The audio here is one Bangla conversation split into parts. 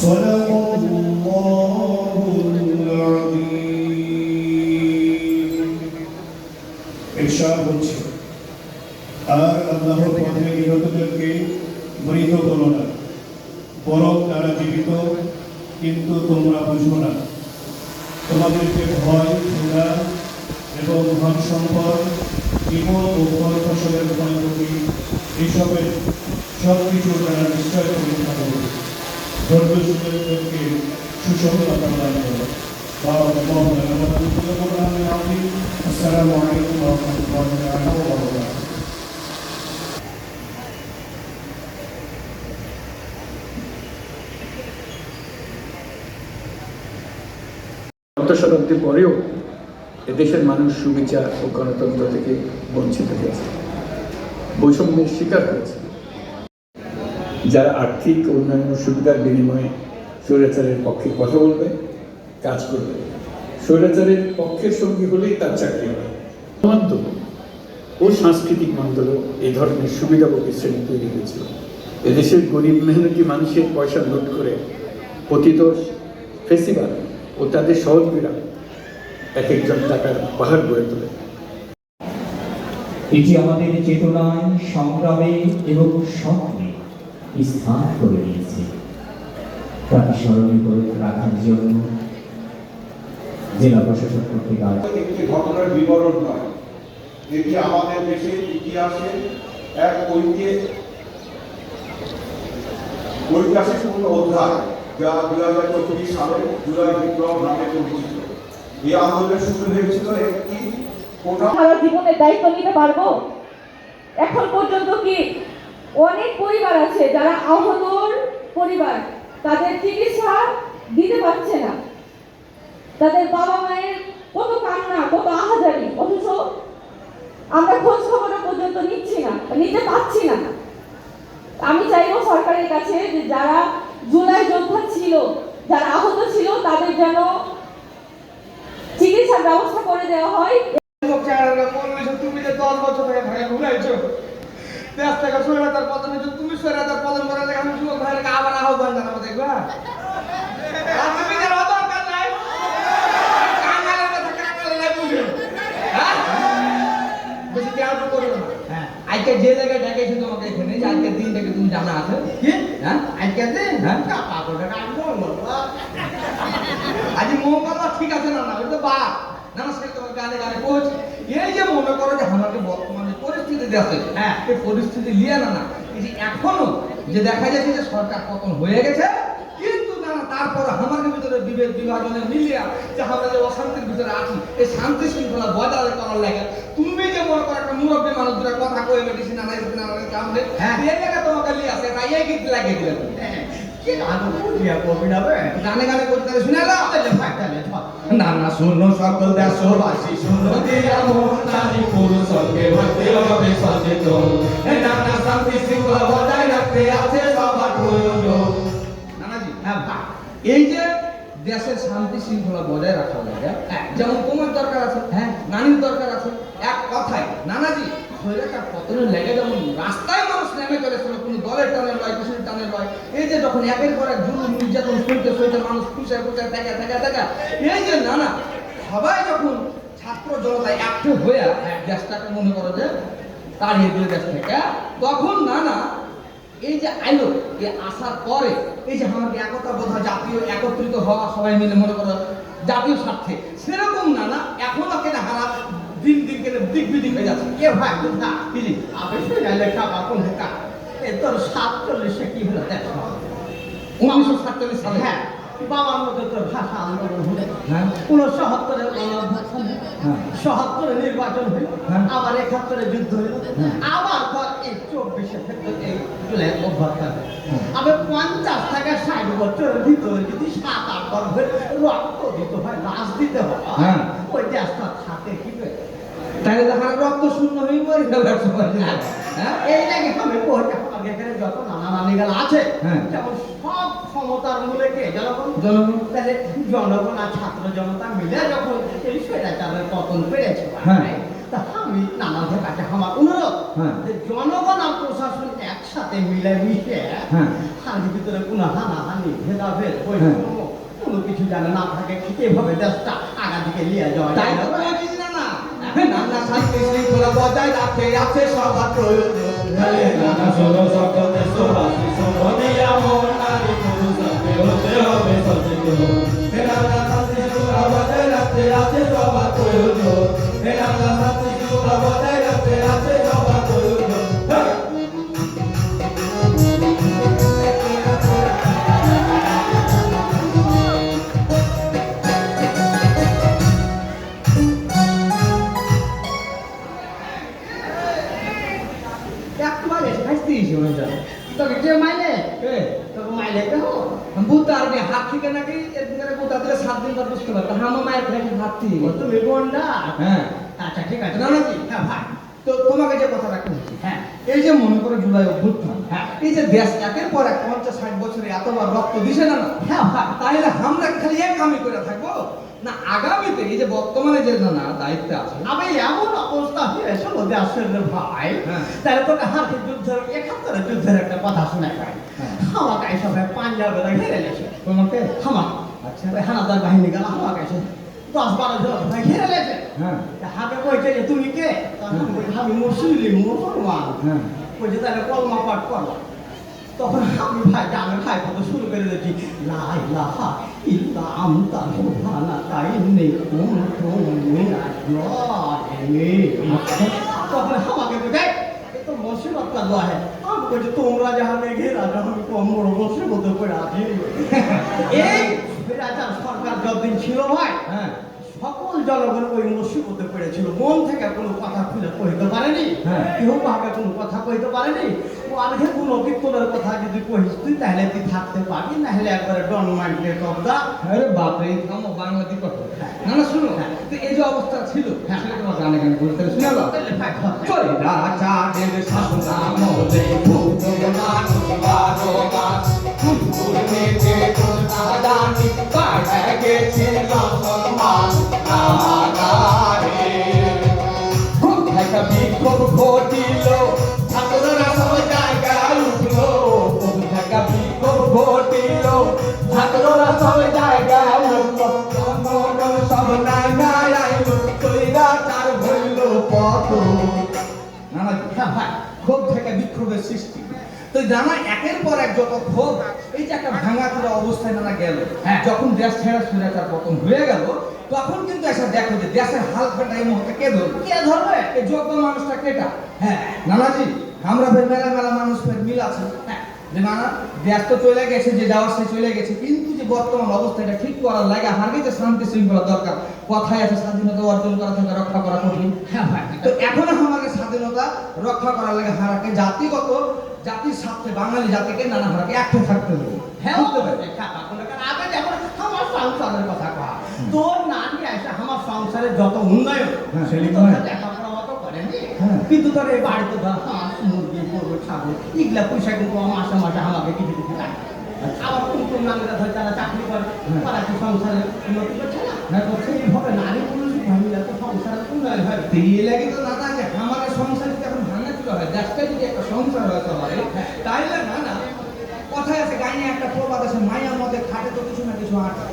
صدق الله العظيم إرشاد হচ্ছে আর আল্লাহর পথে নিহতদেরকে মৃত করো না, বরং তারা জীবিত, কিন্তু তোমরা বুঝো না। তোমাদেরকে ভয়, ক্ষুধা এবং ধন সম্পদ, বিপদ ও ফল ফসলের ক্ষয়ক্ষতি, এসবের সব কিছু তারা নিশ্চয় পরীক্ষা করবে। ধৈর্যশীলদেরকে সুসফলতা প্রদান করবে। আসসালামু আলাইকুম ওয়া রাহমাতুল্লাহি ওয়া বারাকাতুহু। শতাব্দী পরেও এদেশের মানুষ সুবিচার ও গণতন্ত্র থেকে বঞ্চিত হয়েছে, বৈষম্যের শিকার হয়েছে। যারা আর্থিক ও অন্যান্য সুবিধার বিনিময়ে স্বৈরাচারের পক্ষে কথা বলবে, কাজ করবে, স্বৈরাচারের পক্ষের সঙ্গী হলেই তার চাকরি হয়। মাধ্যম ও সাংস্কৃতিক মানদণ্ড এই ধরনের সুবিধাভোগী শ্রেণী তৈরি হয়েছিল। এদেশের গরিব মেহনতি মানুষের পয়সা লুট করে পতিত ফেসিবাদ ও তাদের সহযোগীরা এক একজন টাকার পাহাড় গড়ে তোলে। এটি আমাদের চেতনায়, সংগ্রামে এবং স্বপ্নে স্থান করে নিয়েছে। তাকে স্মরণীয় করে রাখার জন্য জেলা প্রশাসক কর্তৃক একটি ঘটনার বিবরণ নয়, এটি আমাদের দেশের ইতিহাসে এক ঐতিহাসিক অধ্যায়, যা 2024 সালে জুলাই বিপ্লব নামে পরিচিত। এই আন্দোলনের শুরু হয়েছিল একটি সারা জীবনের দায়িত্ব নিতে পারবো? এখন পর্যন্ত কি অনেক পরিবার আছে যারা আহতর পরিবার, তাদের চিকিৎসা দিতে পারছে না, তাদের বাবা মায়ের কত কান্না, কত আহাজারি, অথচ আমরা খোঁজ খবর পর্যন্ত নিতে পারছি না। আমি চাইবো সরকারের কাছে যে যারা জুলাই যোদ্ধা ছিল, যারা আহত ছিল, তাদের যেন চিকিৎসার ব্যবস্থা করে দেওয়া হয়। তুমি যে 10 বছর থেকে ভাই ভুলাইছো, 10 টাকা সৈরাতার পতন হয়েছে, তুমি সৈরাতার পতন করার লেগে আমি যুবক ভাইকে আবার আহ্বান জানাবো, দেখবা? আর তুমি যে দরকার নাই, কাঙালের কথা কাঙালে নাই বুঝে, হ্যাঁ? বেশি কেয়ার করবে না। হ্যাঁ, আজকে যে জায়গায় ডেকেছি তোমাকে এখানে, যে আজকের দিনটাকে তুমি জানা আছে কি? হ্যাঁ, আজকের দিন, হ্যাঁ, পাগলটা কাটবো আজ মোকাবিলা ঠিক আছে না? না, ওই তো বাপ নমস্কার, তোমার গানে গানে কোচ। এই যে মনে করো যে আমাকে বর্তমানে পরিস্থিতি আছে, হ্যাঁ, এই পরিস্থিতি লিয়ে না এই যে এখনো যে দেখা যাচ্ছে যে সরকার পতন হয়ে গেছে, কিন্তু না তারপর আমাদের ভিতরে বিভেদ বিভাজনের মিলিয়া যে আমরা যে অশান্তির ভিতরে আছি, এই শান্তি শৃঙ্খলা বজায় করার লাগে তুমি যে মনে করো একটা মুরব্বী মানুষ দুটা কথা কয়ে মেডিসিন আনাই কামড়ে, হ্যাঁ, এই জায়গা তোমাকে লিয়ে আসে, তাই এই গীত লাগিয়ে দিলেন। গানে গানে করতে শুনে না না শূন্য সকল দেশবাসী শূন্য নারী পুরুষকে ভক্তি হবে সচেতন, নানা শান্তি শৃঙ্খলা বজায় রাখতে আছে সবার প্রয়োজন। নানাজি, হ্যাঁ, এই যে দেশের শান্তি শৃঙ্খলা বজায় রাখা লাগে, যেমন তোমার দরকার আছে, হ্যাঁ, নানির দরকার আছে, এক কথায় নানাজি স্বৈরাচার পতনের লেগে যেমন রাস্তায় মানুষ নেমে চলেছিল, কোনো দলের টানের লয়, কিছুর টানের লয়, এই যে যখন একের পর এক জুলুম নির্যাতন সইতে মানুষ খুশে দেখা এই যে নানা সবাই যখন ছাত্র জনতা একটু হয়ে দেশটাকে মনে করো যে তাড়িয়ে দিলে দেশ থেকে, তখন নানা এই যে আইলো, এই আসার পরে এই যে আমাদের একতা বোধ হয়, জাতীয় একত্রিত হওয়া, সবাই মিলে মনে করো জাতীয় স্বার্থে, সেরকম নানা এখনো কেনা হারা দিন কেন দিক বিদিক হয়ে যাচ্ছে। এ ভাই না দিলি অবশ্যই লেখা বাপন লেখা এ তোর 47 কি হলো দেখো, 1947 সালে, হ্যাঁ, বাবার মতো তোর ভাষা আন্দোলন হলে, হ্যাঁ, 69-এর গণঅভ্যুত্থান, হ্যাঁ, 70-এ নির্বাচন হইল, হ্যাঁ, আবার 71-এ যুদ্ধ হইল, আবার ধর এই 24-এ এই জুলাই অভ্যুত্থান, আবার 50 থেকে 60 বছরের ভিতরে যদি 7-8 বার রক্ত দিতে হয়, লাশ দিতে হয়, হ্যাঁ, ওই দেশটা থাকে কি করে? তাহলে দেখা রক্ত শূন্য হয়ে পড়ে গেল সময়, হ্যাঁ, এই জায়গায় আমি পড়ে আমাকে এখানে যত নানা নানিগাল আছে, হ্যাঁ, যেমন সব ক্ষমতার মূলে কে? জনগণ। তাহলে জনগণ আর ছাত্র জনতা মিলে যখন এই স্বৈরাচারের পতন পেরেছে, হ্যাঁ, তা আমি নানাদের কাছে আমার অনুরোধ হ্যাঁ। যে জনগণ আর প্রশাসন একসাথে মিলে মিশে হ্যাঁ। হানির ভিতরে কোনো হানাহানি ভেদাভেদ বৈষম্য কোনো কিছু জানে না থাকে এভাবে দেশটা আগা দিকে নিয়ে যাওয়া তাই যায় তো বলছি না না নানা শান্তি শৃঙ্খলা বজায় রাখতে আছে সবার প্রয়োজন নানা ষোলো সকল দেশবাসী সমনিয়া মন নারী পুরুষকে হতে হবে সচেতন নানা শান্তি শৃঙ্খলা বজায় রাখতে আছে সবার প্রয়োজন নানা শান্তি শৃঙ্খলা বজায় রাখতে আছে সবার প্রয়োজন একবার এসে হাসতে দিয়েছি মনে যায় তোকে কে মাইলে তোকে মাইলে কেহ বুদ্ধ আর হাত থেকে নাকি এদিকে বুদ্ধ দিলে 7 দিন পর বুঝতে পারতো হামা মায়ের থেকে হাত থেকে তুমি গন্ডা হ্যাঁ আচ্ছা ঠিক আছে না নাকি হ্যাঁ ভাই তো তোমাকে যে কথা রাখতে হচ্ছে হ্যাঁ এই যে মনে করো জুলাই অভ্যুত্থান হ্যাঁ। এই যে দেশ একের পর এক 50-60 বছরে এতবার রক্ত দিছে না না হ্যাঁ ভাই তাহলে আমরা কি খালি এক কামই করে থাকবো না আগামীতে এই যে বর্তমানে যে না দায়িত্বে আছে আমি এমন অবস্থা হয়েছিল দেশের ভাই হ্যাঁ। তাহলে তোকে হাতের যুদ্ধের 71 যুদ্ধের একটা কথা শোনা যায় হ্যাঁ। আমাকে এসব পাঞ্জাবে ঘিরে লেছে তোমাকে আমার আচ্ছা ওই হানাদার বাহিনী গেল আমাকে এসে 10-12 জন ভাই ঘিরে লেছে হ্যাঁ হাতে কইছে যে তুমি কে তখন বলি, আমি মুসলিম মুসলমান হ্যাঁ বলছে তাহলে কলমা পাঠ করো তখন আমি ভাই জানে ভাই কত শুরু করে দিয়েছি লা ইলাহা ইল্লা আনতা সুবহানাকা ইন্নী কুনতু মিনাজ জালিমিন তখন আমাকে বলে এই তো মুসিবত का दुआ है আমি বলছি তোমরা যাহাতে ঘেরা আমি কম বড় মুসিবত করে আছি এই রাজার সরকার যতদিন ছিল ভাই হ্যাঁ সকল জনগণ ওই মুসিবতে পড়েছিল মন থেকে কোনো কথা খুলে কইতে পারেনি হ্যাঁ। কেউ কাউকে কোনো কথা কইতে পারেনি ও আগে কোনো কীর্তনের কথা যদি কহিস তুই তাহলে তুই থাকতে পারবি না হলে একবারে ডন মাইন্ডে কবদা আরে বাপরে থামো বাংলাদেশ কথা না না শুনো তো এই যে অবস্থা ছিল সেটা তোমার গানে গানে বলতে শুনে দাও চলে রাজাদের শাসন আমলে ভূত মানুষ বারো মাস কুলকুলমেতে কোনাদানি পাড়ে গেছিল সম্মান নাগারে খুব একটা বিক্ষোভ ঘটিল ছাত্ররা সব জায়গায় উঠলো খুব একটা বিক্ষোভ ঘটিল ছাত্ররা সব জায়গায় উঠলো জনগণ সব নাঙ্গায় আইলো তৈরা চার হইল পথ নানা ভাই ক্ষোভ থেকে বিক্ষোভের সৃষ্টি তো জানা একের পর এক যত ক্ষোভ এই যে একটা ভাঙাচোরা অবস্থায় নানা গেল যখন দেশ ছেড়া সুরাচার পতন হয়ে গেল তখন কিন্তু এসে দেখো যে দেশের হাল খাটা এই মুহূর্তে কে ধরবে কে ধরবে এই যোগ্য মানুষটা কেটা হ্যাঁ নানাজি আমরা ফের মেলা মেলা মানুষ ফের মিল আছে হ্যাঁ যে নানা দেশ তো চলে গেছে যে যাওয়ার সে চলে গেছে কিন্তু যে বর্তমান অবস্থাটা ঠিক করার লাগে হারকে যে শান্তি শৃঙ্খলা দরকার কথায় আছে স্বাধীনতা অর্জন করা থেকে রক্ষা করা কঠিন হ্যাঁ ভাই তো এখনো আমাকে স্বাধীনতা রক্ষা করার লাগে হারাকে জাতিগত জাতির স্বার্থে বাঙালি জাতিকে নানা হারাকে একসাথে থাকতে হবে হ্যাঁ বুঝতে পারবে? আগে যেমন আমার সংসারের কথা কয়া তোর নানি এসে আমার সংসারের যত উন্নয়ন হ্যাঁ, সেটি তো হ্যাঁ। লেখাপড়া অত করেনি হ্যাঁ। কিন্তু তোর এই বাড়িতে ধর হাঁস মুরগি গরু ছাগল এগুলা পয়সা কিন্তু মাসে মাসে আমাকে কিছু কিছু লাগে আবার কুকুর নামীরা ধর যারা চাকরি করে হ্যাঁ। তারা কি সংসারের উন্নতি করছে না হ্যাঁ, করছে। এইভাবে নারী পুরুষ মহিলা তো সংসারের উন্নয়ন হয় এই লাগে তো নানা যে আমার সংসার যদি এখন ভাঙা চুরা হয় দেশটা যদি একটা সংসার হয় সবাই তাইলে না না কথায় আছে গাইনে একটা প্রবাদ আছে মায়ের মধ্যে খাটে তো কিছু না কিছু আটা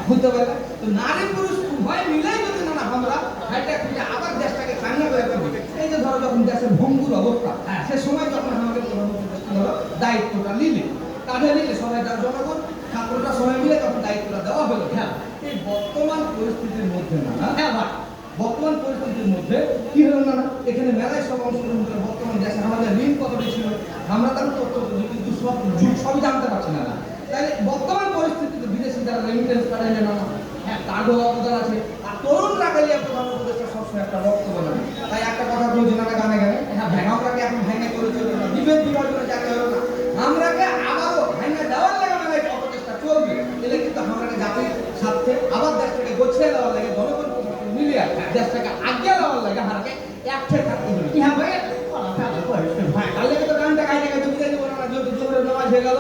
বুঝতে পারবে তো নারী পুরুষ উভয় মিলেই যদি না না আমরা হাইটা খুঁজে আবার দেশটাকে কান্না করে করবে এই যে ধরো যখন দেশের ভঙ্গুর অবস্থা সে সময় যখন আমাদের প্রধানমন্ত্রী ধরো দায়িত্বটা নিলে কাঁধে নিলে সবাই তার জনগণ ছাত্ররা সবাই মিলে তখন দায়িত্বটা দেওয়া হলো হ্যাঁ এই বর্তমান পরিস্থিতির মধ্যে না হ্যাঁ ভাই বর্তমান পরিস্থিতির মধ্যে কি হলো না এখানে মেলায় সব অংশগ্রহণ করে বর্তমান দেশে আমাদের ঋণ কতটি ছিল আমরা তার তথ্য কিন্তু সব সবই জানতে পারছি না তাই বর্তমান পরিস্থিতিতে বিদেশি যারা রেমিটেন্স পাঠায় না হ্যাঁ তারও অবদান আছে আর তরুণরা গেলে প্রধান উপদেষ্টা সবসময় একটা বক্তব্য না তাই একটা কথা বলছি না গানে গানে হ্যাঁ ভেঙাকে এখন ভেঙে করে চলবে না বিভেদ বিভাজনে যাতে হলো না আমরাকে আবারও ভেঙে দেওয়ার লাগে না অপচেষ্টা চলবে এলে কিন্তু আমরাকে জাতির স্বার্থে আবার দেশটাকে গোছিয়ে দেওয়ার লাগে জনগণ মিলিয়ে দেশটাকে আজ্ঞা দেওয়ার লাগে হারকে একসাথে থাকতে হবে কি হবে ভাই তার লেগে তো গানটা গাইতে গাইতে বুঝে দেবো না যেহেতু জোহরের নামাজ হয়ে গেল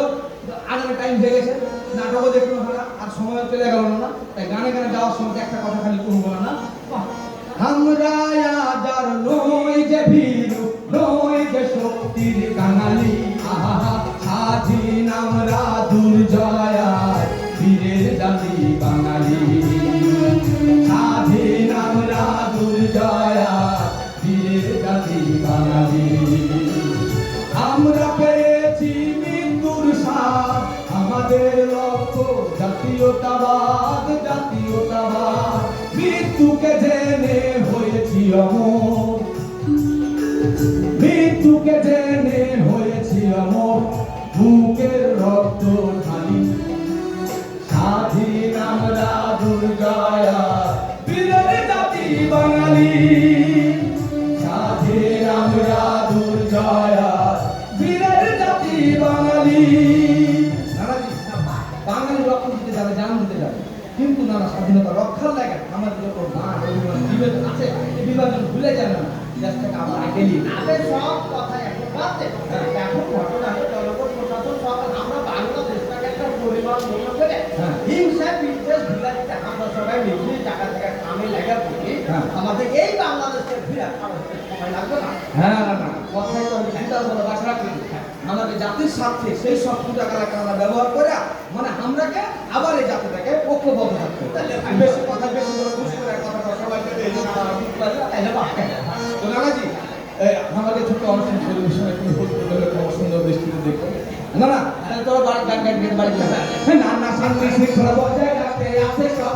আগামী টাইম হয়ে গেছে নাটকও দেখতে হবে না আর সময় চলে গেল না তাই গানে গানে যাওয়ার সময় একটা কথা খালি করবো না আমরা আজার নই যে ভীরু নই যে শক্তির কাঙালি আহা স্বাধীন আমরা দুর্জয়ার বীরের জাতি বাঙালি স্বাধীন আমরা দুর্জয়ার বীরের জাতি বাঙালি আমরা পেয়েছি মৃত্যুর স্বাদ আমাদের লক্ষ্য জাতীয়তাবাদ জাতীয়তাবাদ মৃত্যুকে জেনে হয়েছি অমর মৃত্যুকে জেনে হয়েছি অমর বুকের রক্ত ঢালি স্বাধীন আমরা দুর্জয়া বীরের জাতি বাঙালি স্বাধীন আমরা দুর্জয়া বীরের জাতি বাঙালি বাঙালি রক্ত দিতে যাবে জান দিতে যাবে কিন্তু নানা স্বাধীনতা রক্ষার লাগে আমাদের যত মান অভিমান বিবেচন আছে এই বিভাজন ভুলে যাবে না দেশটাকে আবার আগে নিয়ে আরে সব কথা এখন বাদে এখন ঘটনা হলো জনগণ প্রশাসন সব আমরা বাংলাদেশটাকে একটা পরিমাণ মনে করে হিংসা বিদ্বেষ বিলাসিতা আমরা সবাই মিলে টাকা থেকে কামে লাগা পড়ি আমাদের এই বাংলাদেশকে ফিরে সময় লাগবে না হ্যাঁ না না কথাই তো চিন্তা বলে বাসা রাখি আমাদের জাতির স্বার্থে সেই সব টাকাকে আমরা ব্যবহার করে মানে আমরাকে আবার এই জাতিটাকে ঐক্যবদ্ধ থাকতে হবে। বেশি কথা বেশি করে খুশি করে কথা সবাই তো নানাজি আমাদের ছোট্ট অনুষ্ঠান পরিবেশন একটু খুব সুন্দর দৃষ্টিতে দেখো না না তাহলে তোরা বাড়ি গান গান বাড়ি না না শান্তি শৃঙ্খলা বজায় রাখতে আছে সব